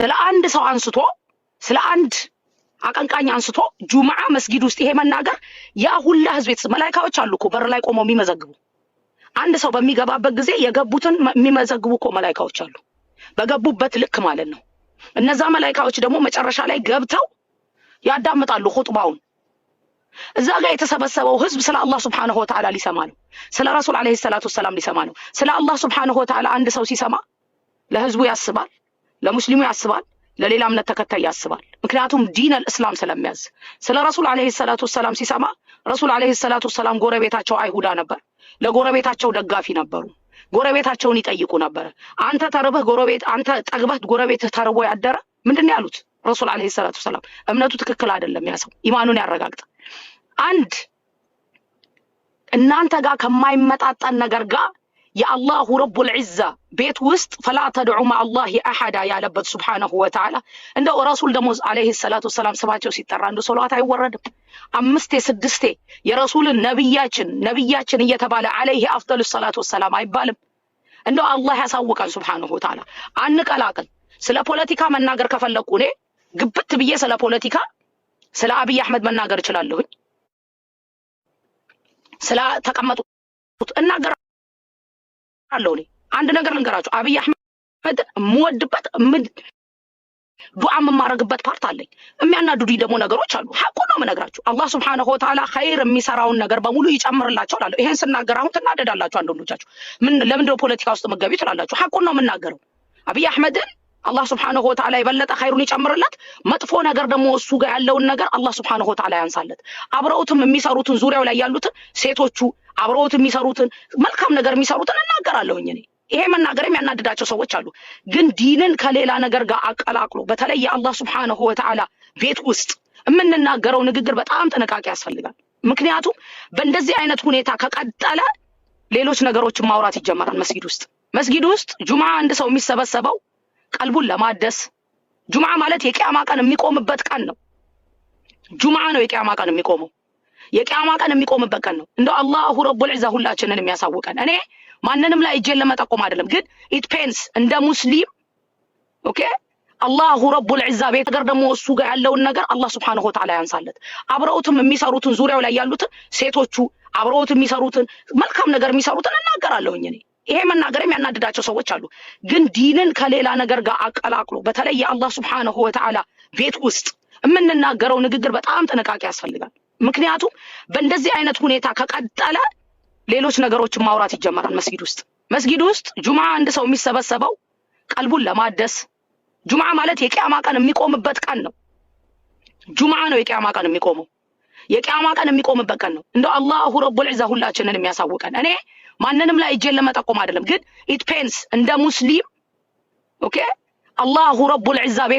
ስለ አንድ ሰው አንስቶ ስለ አንድ አቀንቃኝ አንስቶ ጁምዓ መስጊድ ውስጥ ይሄ መናገር ያ ሁላ ህዝብ መላእክቶች አሉ እኮ በር ላይ ቆመው የሚመዘግቡ አንድ ሰው በሚገባበት ጊዜ የገቡትን የሚመዘግቡ እኮ መላእክቶች አሉ በገቡበት ልክ ማለት ነው። እነዛ መላእክቶች ደግሞ መጨረሻ ላይ ገብተው ያዳምጣሉ ኹጥባውን። እዛ ጋር የተሰበሰበው ህዝብ ስለ አላህ Subhanahu Wa Ta'ala ሊሰማ ነው። ስለ ረሱል አለይሂ ሰላቱ ወሰለም ሊሰማ ነው። ስለ አላህ Subhanahu Wa Ta'ala አንድ ሰው ሲሰማ ለህዝቡ ያስባል፣ ለሙስሊሙ ያስባል፣ ለሌላ እምነት ተከታይ ያስባል። ምክንያቱም ዲን አልእስላም ስለሚያዝ። ስለ ረሱል አለይሂ ሰላቱ ወሰለም ሲሰማ ረሱል አለይሂ ሰላቱ ወሰለም ጎረቤታቸው አይሁዳ ነበር፣ ለጎረቤታቸው ደጋፊ ነበሩ፣ ጎረቤታቸውን ይጠይቁ ነበር። አንተ ተርበህ ጎረቤት አንተ ጠግበህ ጎረቤት ተርቦ ያደረ ምንድነው ያሉት ረሱል አለይሂ ሰላቱ ወሰለም? እምነቱ ትክክል አይደለም ያሰው ኢማኑን ያረጋግጥ። አንድ እናንተ ጋር ከማይመጣጣን ነገር ጋር የአላሁ ረቡል ዒዛ ቤት ውስጥ فلا تدعوا مع الله احد ያለበት Subhanahu Wa Ta'ala እንደው ረሱል ደግሞ አለይሂ ሰላቱ ወሰለም ስማቸው ሲጠራ እንደ ሶላት አይወረድም። 5 6 የረሱልን ነብያችን እየተባለ አለይሂ አፍደሉ ሰላቱ ወሰለም አይባልም። እንደው አላህ ያሳውቃን Subhanahu Wa Ta'ala። አንቀላቅል። ስለ ፖለቲካ መናገር ከፈለኩ እኔ ግብት ብዬ ስለ ፖለቲካ ስለ አብይ አህመድ መናገር እችላለሁ። ስለ ተቀመጡት እናገራለሁ። እኔ አንድ ነገር ልንገራችሁ፣ አብይ አህመድ የምወድበት ዱዓ የማረግበት ፓርት አለኝ። የሚያናድዱኝ ደግሞ ነገሮች አሉ። ሐቁን ነው የምነግራችሁ። አላህ Subhanahu Wa Ta'ala ኸይር የሚሰራውን ነገር በሙሉ ይጨምርላችሁ እላለሁ። ይሄን ስናገር አሁን ትናደዳላችሁ አንዳንዶቻችሁ። ለምንድነው ፖለቲካ ውስጥ መገቢ ትላላችሁ? ሐቁን ነው የምናገረው። አብይ አህመድን አላህ Subhanahu Wa Ta'ala የበለጠ ኸይሩን ይጨምርላት፣ መጥፎ ነገር ደግሞ እሱ ጋር ያለውን ነገር አላህ Subhanahu Wa Ta'ala ያንሳለት። አብረውትም የሚሰሩትን ዙሪያው ላይ ያሉትን ሴቶቹ አብረውት የሚሰሩትን መልካም ነገር የሚሰሩትን እናገራለሁኝ እኔ። ይሄ መናገር የሚያናድዳቸው ሰዎች አሉ። ግን ዲንን ከሌላ ነገር ጋር አቀላቅሎ በተለይ የአላህ Subhanahu Wa Ta'ala ቤት ውስጥ የምንናገረው ንግግር በጣም ጥንቃቄ ያስፈልጋል። ምክንያቱም በእንደዚህ አይነት ሁኔታ ከቀጠለ ሌሎች ነገሮችን ማውራት ይጀምራል። መስጊድ ውስጥ ጁምዓ አንድ ሰው የሚሰበሰበው ቀልቡን ለማደስ ጁምዓ ማለት የቂያማ ቀን የሚቆምበት ቀን ነው። ጁምዓ ነው የቂያማ ቀን የሚቆመው። የቂያማ ቀን የሚቆምበት ቀን ነው። እንደው አላሁ ረቡል ዒዛ ሁላችንን የሚያሳውቀን። እኔ ማንንም ላይ እጄን ለመጠቆም አይደለም፣ ግን ኢት ፔንስ እንደ ሙስሊም ኦኬ። አላሁ ረቡል ዒዛ ቤት ነገር ደግሞ እሱ ጋር ያለውን ነገር አላህ Subhanahu Wa Ta'ala ያንሳለት። አብረውትም የሚሰሩትን ዙሪያው ላይ ያሉትን ሴቶቹ አብረውት የሚሰሩትን መልካም ነገር የሚሰሩትን እናገራለሁኝ እኔ። ይሄ መናገር የሚያናድዳቸው ሰዎች አሉ። ግን ዲንን ከሌላ ነገር ጋር አቀላቅሎ በተለይ የአላህ Subhanahu Wa Ta'ala ቤት ውስጥ የምንናገረው ንግግር በጣም ጥንቃቄ ያስፈልጋል። ምክንያቱም በእንደዚህ አይነት ሁኔታ ከቀጠለ ሌሎች ነገሮችን ማውራት ይጀምራል። መስጊድ ውስጥ ጁምዓ አንድ ሰው የሚሰበሰበው ቀልቡን ለማደስ ጁምዓ ማለት የቂያማ ቀን የሚቆምበት ቀን ነው። ጁምዓ ነው የቂያማ ቀን የሚቆመው። የቂያማ ቀን የሚቆምበት ቀን ነው። እንደው አላሁ ረቡል ዒዛ ሁላችንን የሚያሳውቀን። እኔ ማንንም ላይ እጄን ለመጠቆም አይደለም፣ ግን ኢት ፔንስ እንደ ሙስሊም ኦኬ። አላሁ ረቡል ዒዛ ቤት